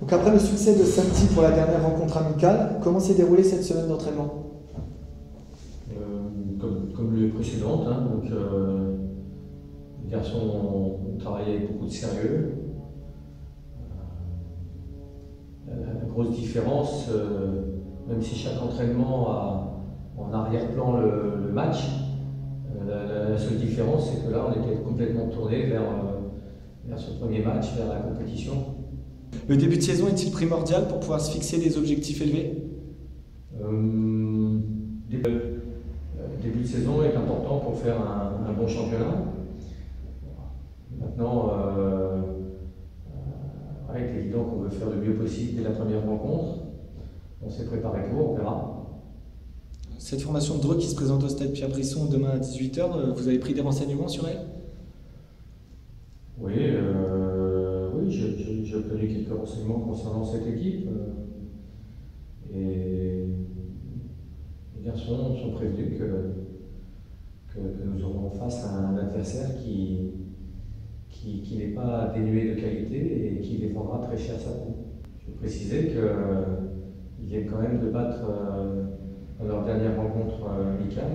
Donc après le succès de samedi pour la dernière rencontre amicale, comment s'est déroulée cette semaine d'entraînement? Comme les précédentes, hein, donc, les garçons ont travaillé avec beaucoup de sérieux. La grosse différence, même si chaque entraînement a en arrière-plan le match, la seule différence c'est que là on était complètement tourné vers ce premier match, vers la compétition. Le début de saison est-il primordial pour pouvoir se fixer des objectifs élevés? Début de saison est important pour faire un bon championnat. Maintenant, il est évident qu'on veut faire le mieux possible dès la première rencontre. On s'est préparé pour, on verra. Cette formation de Dreux qui se présente au stade Pierre Brisson demain à 18 h, vous avez pris des renseignements sur elle? Oui, j'ai obtenu quelques renseignements concernant cette équipe. Et les garçons sont prévenus que nous aurons face à un adversaire qui n'est pas dénué de qualité et qui défendra très cher sa peau. Je veux préciser qu'ils viennent quand même de battre dans leur dernière rencontre amicale.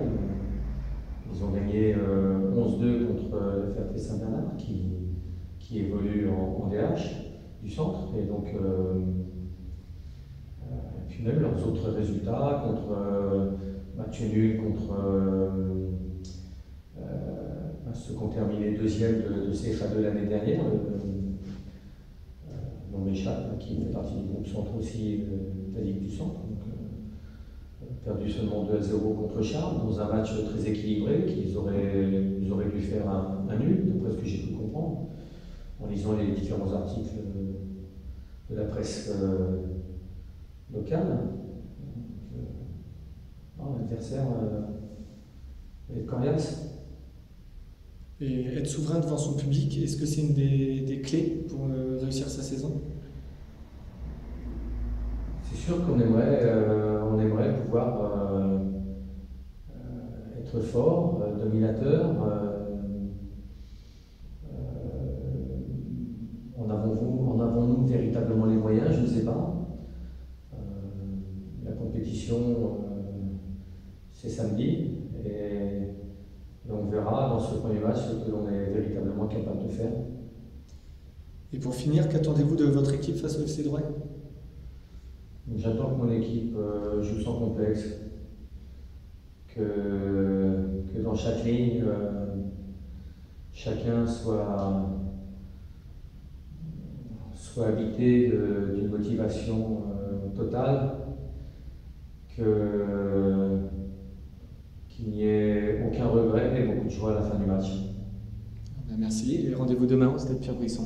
Ils ont gagné 11-2 contre le Ferté Saint-Bernard qui évolue en DH du centre. Et donc, puis même leurs autres résultats contre match nul contre ceux qui ont terminé deuxième de CFA2 l'année dernière, non m'échappe, qui fait partie du groupe centre aussi de la Ligue du Centre. Donc, perdu seulement 2-0 contre Charles dans un match très équilibré qu'ils auraient dû faire un nul, d'après ce que j'ai pu comprendre, en lisant les différents articles de la presse locale. L'adversaire est coriace. Et être souverain devant son public, est-ce que c'est une des clés pour réussir sa saison? C'est sûr qu'on aimerait pouvoir être fort, dominateur. En avons-nous véritablement les moyens? Je ne sais pas. La compétition, c'est samedi. Et on verra dans ce premier match ce que l'on est véritablement capable de faire. Et pour finir, qu'attendez-vous de votre équipe face au FC Dreux? J'attends que mon équipe joue sans complexe, que dans chaque ligne, chacun soit habité d'une motivation totale, qu'il n'y ait aucun regret et beaucoup de joie à la fin du match. Merci et rendez-vous demain au stade Pierre Brisson.